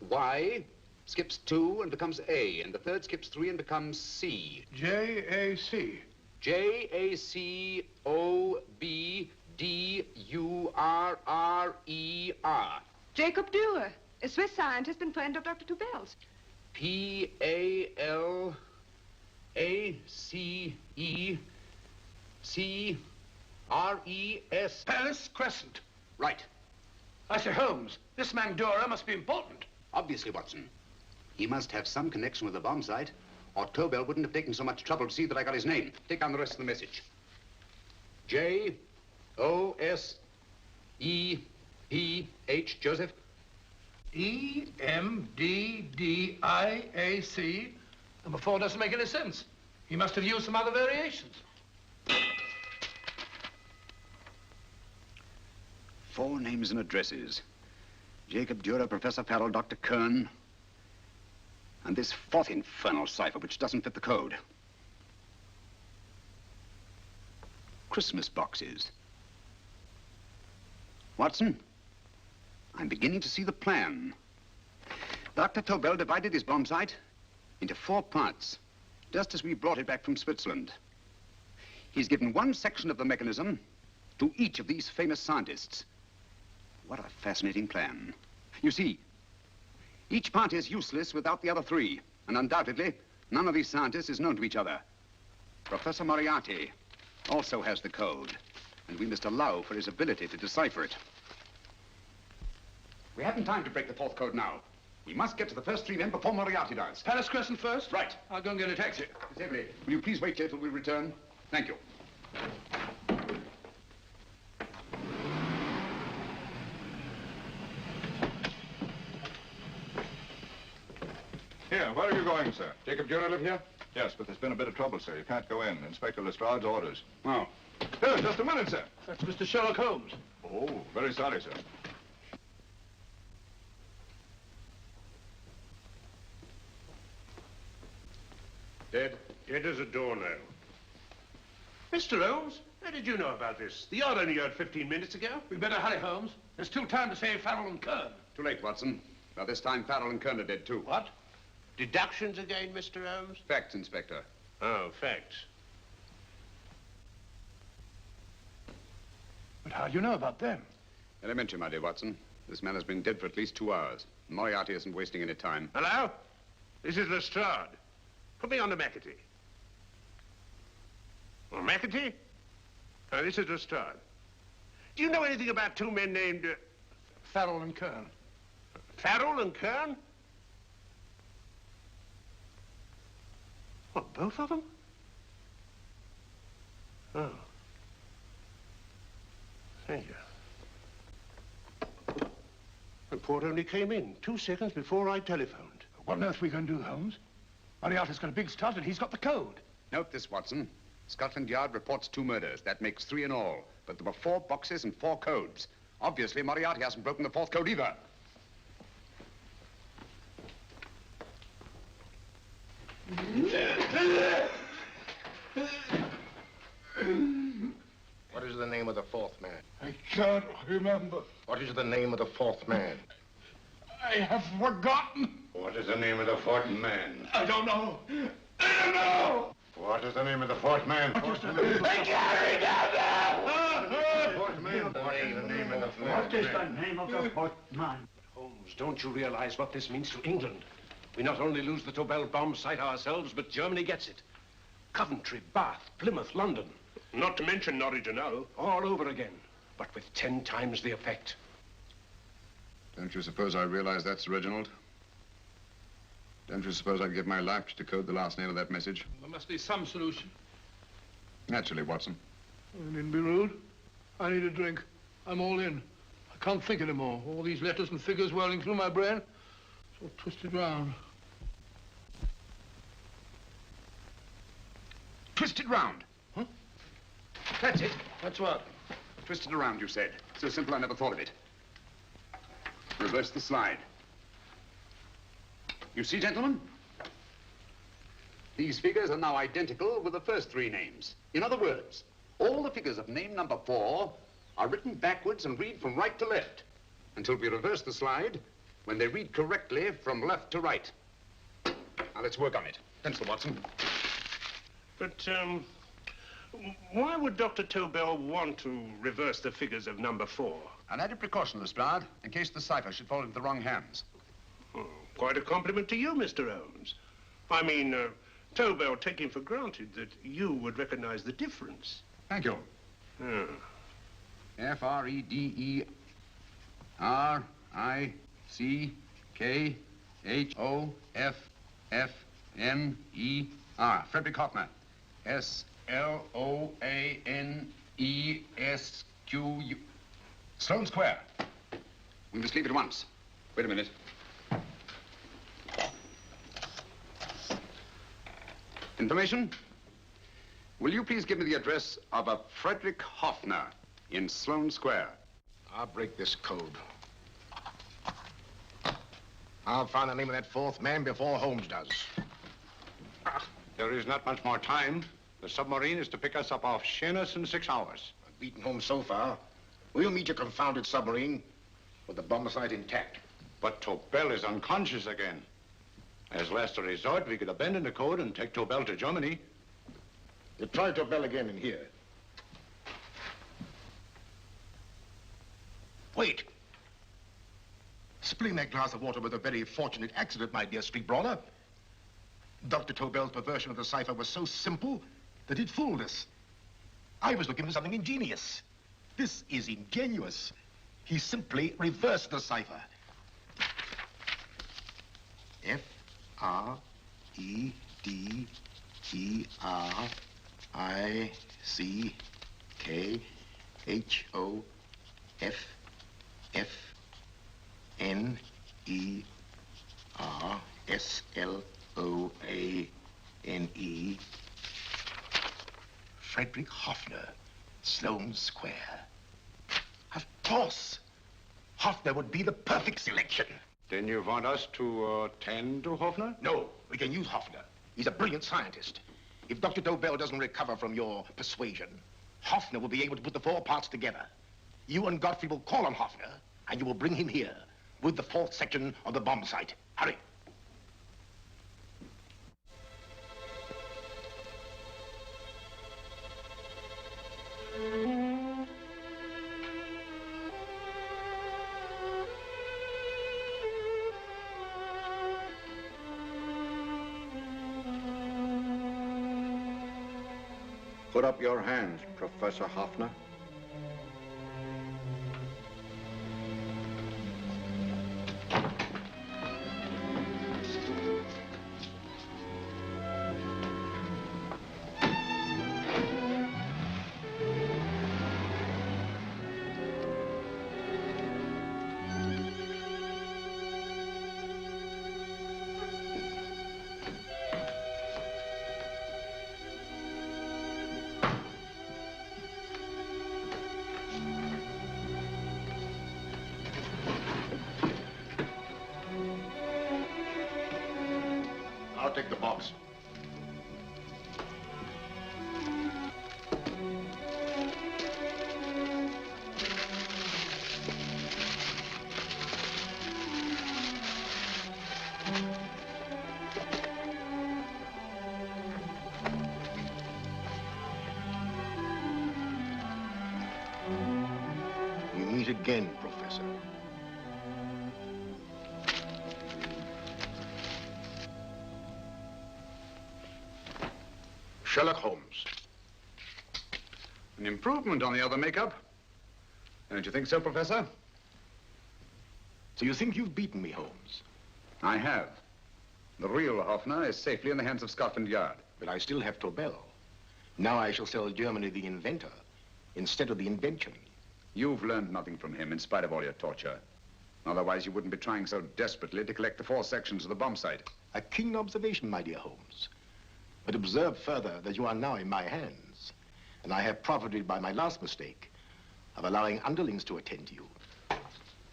Y, skips 2 and becomes A. And the third skips 3 and becomes C. J-A-C. J-A-C-O-B-D-U-R-R-E-R. Jacob Dürer, a Swiss scientist and friend of Dr. Tobel's. P-A-L-A-C-E-C-R-E-S. Paris Crescent. Right. I say, Holmes, this man Dürer must be important. Obviously, Watson. He must have some connection with the bomb site or Tobel wouldn't have taken so much trouble to see that I got his name. Take down the rest of the message. J-O-S-E-P-H, Joseph. E-M-D-D-I-A-C. Number 4 doesn't make any sense. He must have used some other variations. 4 names and addresses. Jacob Dürer, Professor Farrell, Dr. Kern, and this 4th infernal cipher, which doesn't fit the code. Christmas boxes. Watson, I'm beginning to see the plan. Dr. Tobel divided his bomb sight into 4 parts, just as we brought it back from Switzerland. He's given one section of the mechanism to each of these famous scientists. What a fascinating plan. You see, each part is useless without the other 3, and undoubtedly, none of these scientists is known to each other. Professor Moriarty also has the code, and we must allow for his ability to decipher it. We haven't time to break the 4th code now. We must get to the first 3 men before Moriarty does. Palace Crescent first? Right. I'll go and get a taxi. Miss Avery, will you please wait here till we return? Thank you. Here, where are you going, sir? Jacob Dürer live here? Yes, but there's been a bit of trouble, sir. You can't go in. Inspector Lestrade's orders. Oh. Here, just a minute, sir. That's Mr. Sherlock Holmes. Oh, very sorry, sir. Dead? Dead as a doornail. Mr. Holmes, how did you know about this? The yard only heard 15 minutes ago. We better hurry, Holmes. There's still time to save Farrell and Kern. Too late, Watson. By this time, Farrell and Kern are dead, too. What? Deductions again, Mr. Holmes? Facts, Inspector. Oh, facts. But how do you know about them? Elementary, my dear Watson. This man has been dead for at least 2 hours. Moriarty isn't wasting any time. Hello? This is Lestrade. Put me on to McAtee. Oh, McAtee? Oh, this is Lestrade. Do you know anything about 2 men named... Farrell and Kern. Farrell and Kern? What, both of them? Oh. Thank you. The report only came in 2 seconds before I telephoned. What on earth are we going to do, Holmes? Moriarty's got a big start and he's got the code. Note this, Watson. Scotland Yard reports 2 murders. That makes 3 in all. But there were 4 boxes and 4 codes. Obviously, Moriarty hasn't broken the 4th code either. What is the name of the 4th man? I can't remember. What is the name of the 4th man? I have forgotten. What is the name of the 4th man? I don't know. I don't know. What is the name of the 4th man? I can't remember. Fourth man. What is the name of the 4th man? What is the name of the 4th man? Holmes, don't you realize what this means to England? We not only lose the Tobel bomb sight ourselves, but Germany gets it. Coventry, Bath, Plymouth, London. Not to mention Norwich and Hull. All over again, but with 10 times the effect. Don't you suppose I realize that, Sir Reginald? Don't you suppose I'd give my life to decode the last name of that message? There must be some solution. Naturally, Watson. You needn't be rude. I need a drink. I'm all in. I can't think anymore. All these letters and figures whirling through my brain. It's all twisted round. Twisted round. Huh? That's it. That's what? Twisted around, you said. So simple, I never thought of it. Reverse the slide. You see, gentlemen? These figures are now identical with the first 3 names. In other words, all the figures of name number 4 are written backwards and read from right to left until we reverse the slide when they read correctly from left to right. Now, let's work on it. Pencil, Watson. But, why would Dr. Tobel want to reverse the figures of number 4? An added precaution, Lestrade, in case the cipher should fall into the wrong hands. Oh, quite a compliment to you, Mr. Holmes. I mean, Tobel taking for granted that you would recognize the difference. Thank you. Oh. F-R-E-D-E-R-I-C-K-H-O-F-F N-E-R. Frederick Hoffner. S-L-O-A-N-E-S-Q-U. Sloane Square. We must leave at once. Wait a minute. Information? Will you please give me the address of a Frederick Hoffner in Sloane Square? I'll break this code. I'll find the name of that fourth man before Holmes does. There is not much more time. The submarine is to pick us up off Sheerness in 6 hours. I've beaten Holmes so far. We'll meet your confounded submarine with the bomb site intact. But Tobel is unconscious again. As last resort, we could abandon the code and take Tobel to Germany. You try Tobel again in here. Wait. Spilling that glass of water was a very fortunate accident, my dear street brawler. Dr. Tobel's perversion of the cipher was so simple that it fooled us. I was looking for something ingenious. This is ingenuous. He simply reversed the cipher. F-R-E-D-E-R-I-C-K-H-O-F-F-N-E-R-S-L-O-A-N-E. Frederick Hoffner, Sloane Square. Of course. Hoffner would be the perfect selection. Then you want us to attend to Hoffner? No, we can use Hoffner. He's a brilliant scientist. If Dr. Tobel doesn't recover from your persuasion, Hoffner will be able to put the 4 parts together. You and Godfrey will call on Hoffner, and you will bring him here with the 4th section of the bomb site. Hurry. Put up your hands, Professor Hoffner. I'll take the box. We meet again, Professor. Sherlock Holmes. An improvement on the other makeup. Don't you think so, Professor? So you think you've beaten me, Holmes? I have. The real Hoffner is safely in the hands of Scotland Yard. But I still have Tobel. Now I shall sell Germany the inventor instead of the invention. You've learned nothing from him in spite of all your torture. Otherwise, you wouldn't be trying so desperately to collect the 4 sections of the bomb site. A keen observation, my dear Holmes. But observe further that you are now in my hands, and I have profited by my last mistake of allowing underlings to attend to you.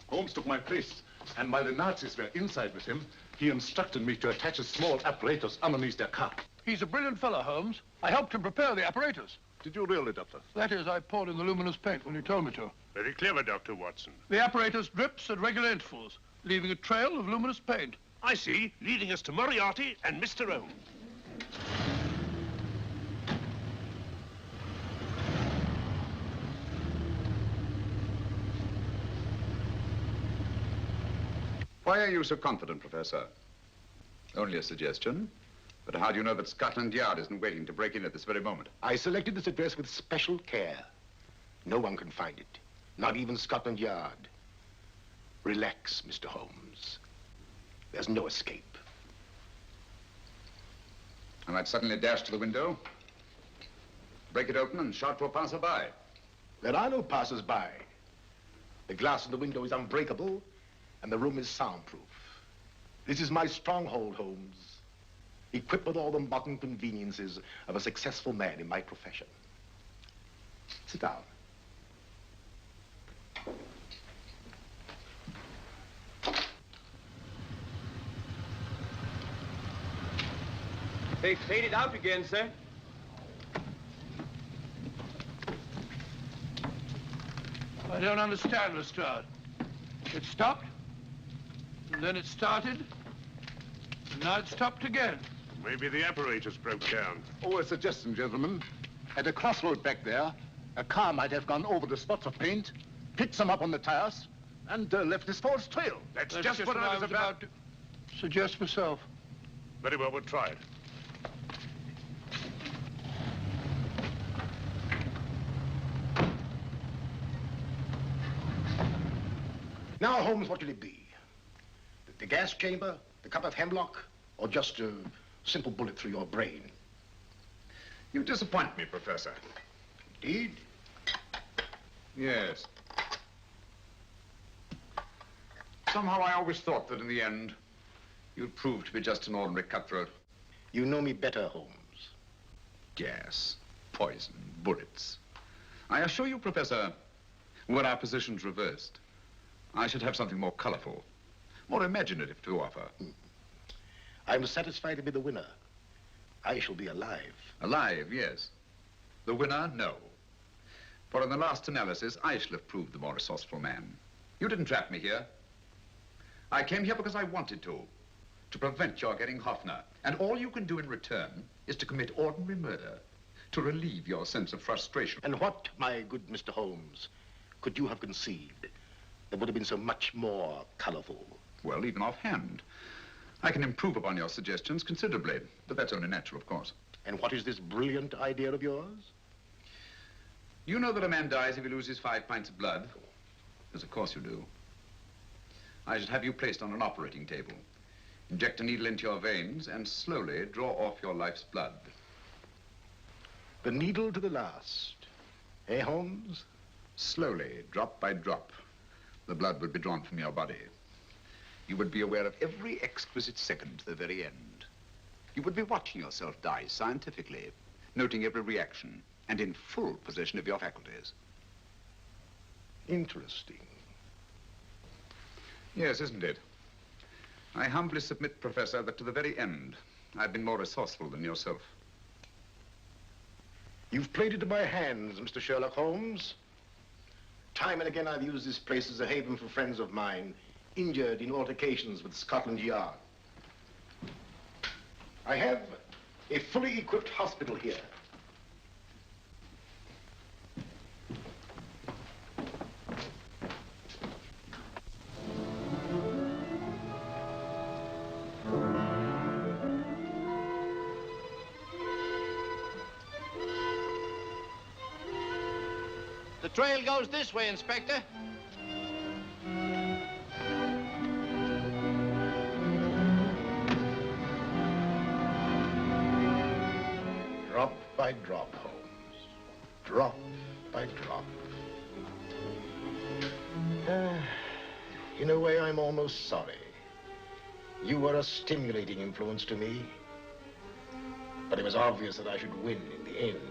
Holmes took my place, and while the Nazis were inside with him, he instructed me to attach a small apparatus underneath their car. He's a brilliant fellow, Holmes. I helped him prepare the apparatus. Did you really, Doctor? That is, I poured in the luminous paint when you told me to. Very clever, Dr. Watson. The apparatus drips at regular intervals, leaving a trail of luminous paint. I see, leading us to Moriarty and Mr. Holmes. Why are you so confident, Professor? Only a suggestion. But how do you know that Scotland Yard isn't waiting to break in at this very moment? I selected this address with special care. No one can find it, not even Scotland Yard. Relax, Mr. Holmes. There's no escape. I might suddenly dash to the window, break it open, and shout to a passerby. There are no passers-by. The glass in the window is unbreakable, and the room is soundproof. This is my stronghold, Holmes, equipped with all the modern conveniences of a successful man in my profession. Sit down. They faded out again, sir. I don't understand, Lestrade. It stopped, and then it started, and now it stopped again. Maybe the apparatus broke down. Oh, a suggestion, gentlemen. At a crossroad back there, a car might have gone over the spots of paint, picked some up on the tires, and left this false trail. That's just what I was about to suggest myself. Very well, we'll try it. Now, Holmes, what will it be? The gas chamber, the cup of hemlock, or just a simple bullet through your brain? You disappoint me, Professor. Indeed? Yes. Somehow I always thought that in the end, you'd prove to be just an ordinary cutthroat. You know me better, Holmes. Gas, poison, bullets. I assure you, Professor, were our positions reversed, I should have something more colorful, more imaginative to offer. I'm satisfied to be the winner. I shall be alive. Alive, yes. The winner, no. For in the last analysis, I shall have proved the more resourceful man. You didn't trap me here. I came here because I wanted to prevent your getting Hoffner. And all you can do in return is to commit ordinary murder, to relieve your sense of frustration. And what, my good Mr. Holmes, could you have conceived that would have been so much more colorful? Well, even offhand, I can improve upon your suggestions considerably, but that's only natural, of course. And what is this brilliant idea of yours? You know that a man dies if he loses 5 pints of blood? Yes, of course you do. I should have you placed on an operating table, inject a needle into your veins, and slowly draw off your life's blood. The needle to the last. Eh, Holmes? Slowly, drop by drop, the blood would be drawn from your body. You would be aware of every exquisite second to the very end. You would be watching yourself die scientifically, noting every reaction, and in full possession of your faculties. Interesting. Yes, isn't it? I humbly submit, Professor, that to the very end, I've been more resourceful than yourself. You've played into my hands, Mr. Sherlock Holmes. Time and again, I've used this place as a haven for friends of mine, injured in altercations with Scotland Yard. I have a fully equipped hospital here. The trail goes this way, Inspector. Drop by drop, Holmes. Drop by drop. In a way, I'm almost sorry. You were a stimulating influence to me. But it was obvious that I should win in the end.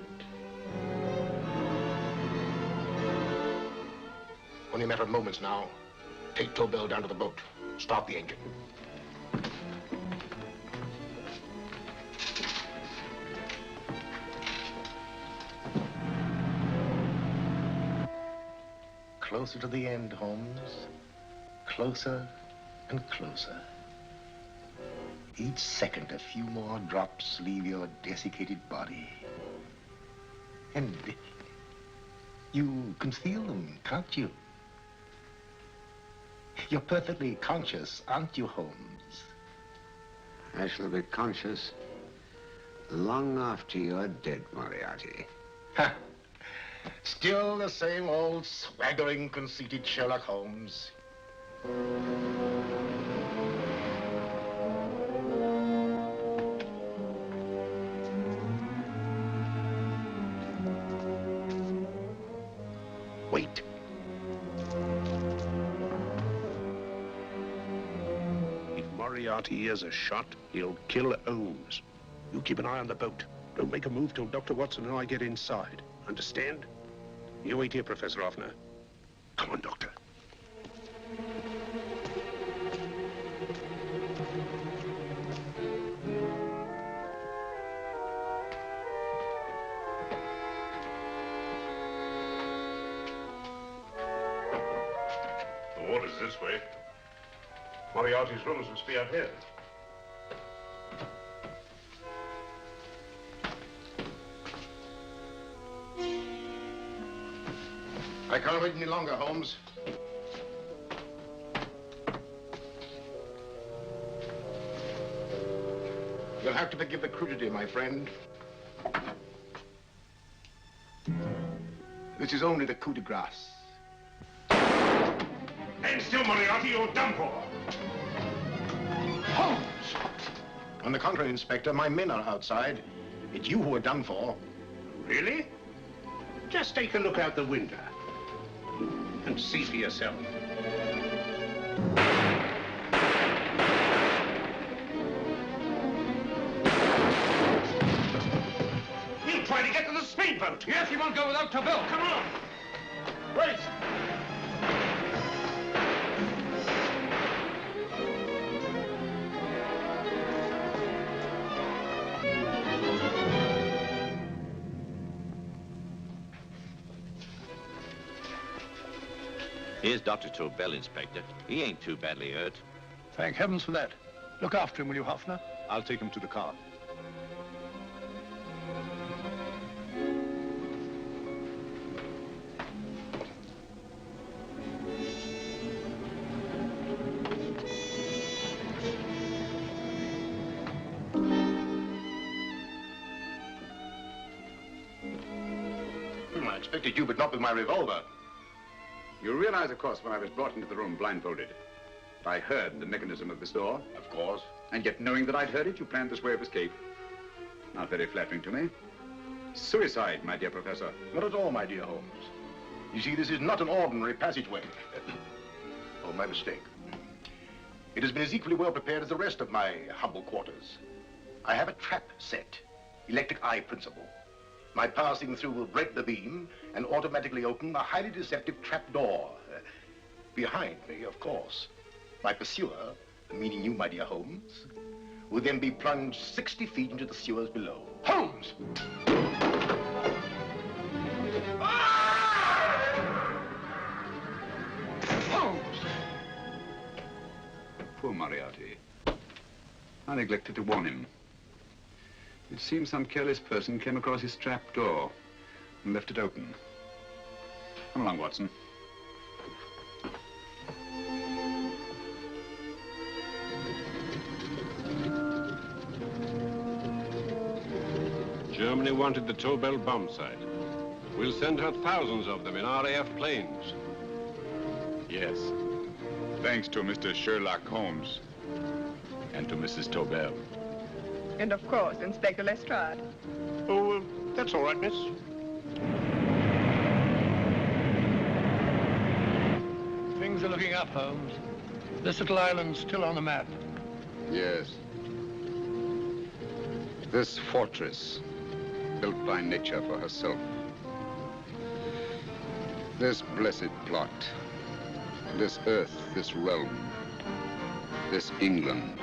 Only a matter of moments now. Take Tobel down to the boat. Start the engine. Closer to the end, Holmes. Closer and closer. Each second, a few more drops leave your desiccated body. And you can feel them, can't you? You're perfectly conscious, aren't you, Holmes? I shall be conscious long after you're dead, Moriarty. Ha! Still the same old swaggering, conceited Sherlock Holmes. Moriarty hears a shot, he'll kill Holmes. You keep an eye on the boat. Don't make a move till Dr. Watson and I get inside. Understand? You wait here, Professor Hoffner. Come on, Doctor. The water's this way. Moriarty's rooms must be out here. I can't wait any longer, Holmes. You'll have to forgive the crudity, my friend. This is only the coup de grace. And still, Moriarty, you're done for. Holmes! On the contrary, Inspector, my men are outside. It's you who are done for. Really? Just take a look out the window and see for yourself. He'll try to get to the speedboat. Yes, he won't go without Tobel. Come on. Wait! Here's Dr. Tobel, Inspector. He ain't too badly hurt. Thank heavens for that. Look after him, will you, Hoffner? I'll take him to the car. I expected you, but not with my revolver. You realize, of course, when I was brought into the room blindfolded, that I heard the mechanism of this door. Of course. And yet, knowing that I'd heard it, you planned this way of escape. Not very flattering to me. Suicide, my dear Professor. Not at all, my dear Holmes. You see, this is not an ordinary passageway. Oh, my mistake. It has been as equally well prepared as the rest of my humble quarters. I have a trap set, electric eye principle. My passing through will break the beam and automatically open a highly deceptive trap door. Behind me, of course, my pursuer, meaning you, my dear Holmes, will then be plunged 60 feet into the sewers below. Holmes! Holmes! Poor Moriarty. I neglected to warn him. It seems some careless person came across his trap door and left it open. Come along, Watson. Germany wanted the Tobel bomb site. We'll send her thousands of them in RAF planes. Yes. Thanks to Mr. Sherlock Holmes and to Mrs. Tobel. And of course, Inspector Lestrade. Oh, that's all right, miss. Things are looking up, Holmes. This little island's still on the map. Yes. This fortress, built by nature for herself. This blessed plot. This earth, this realm. This England.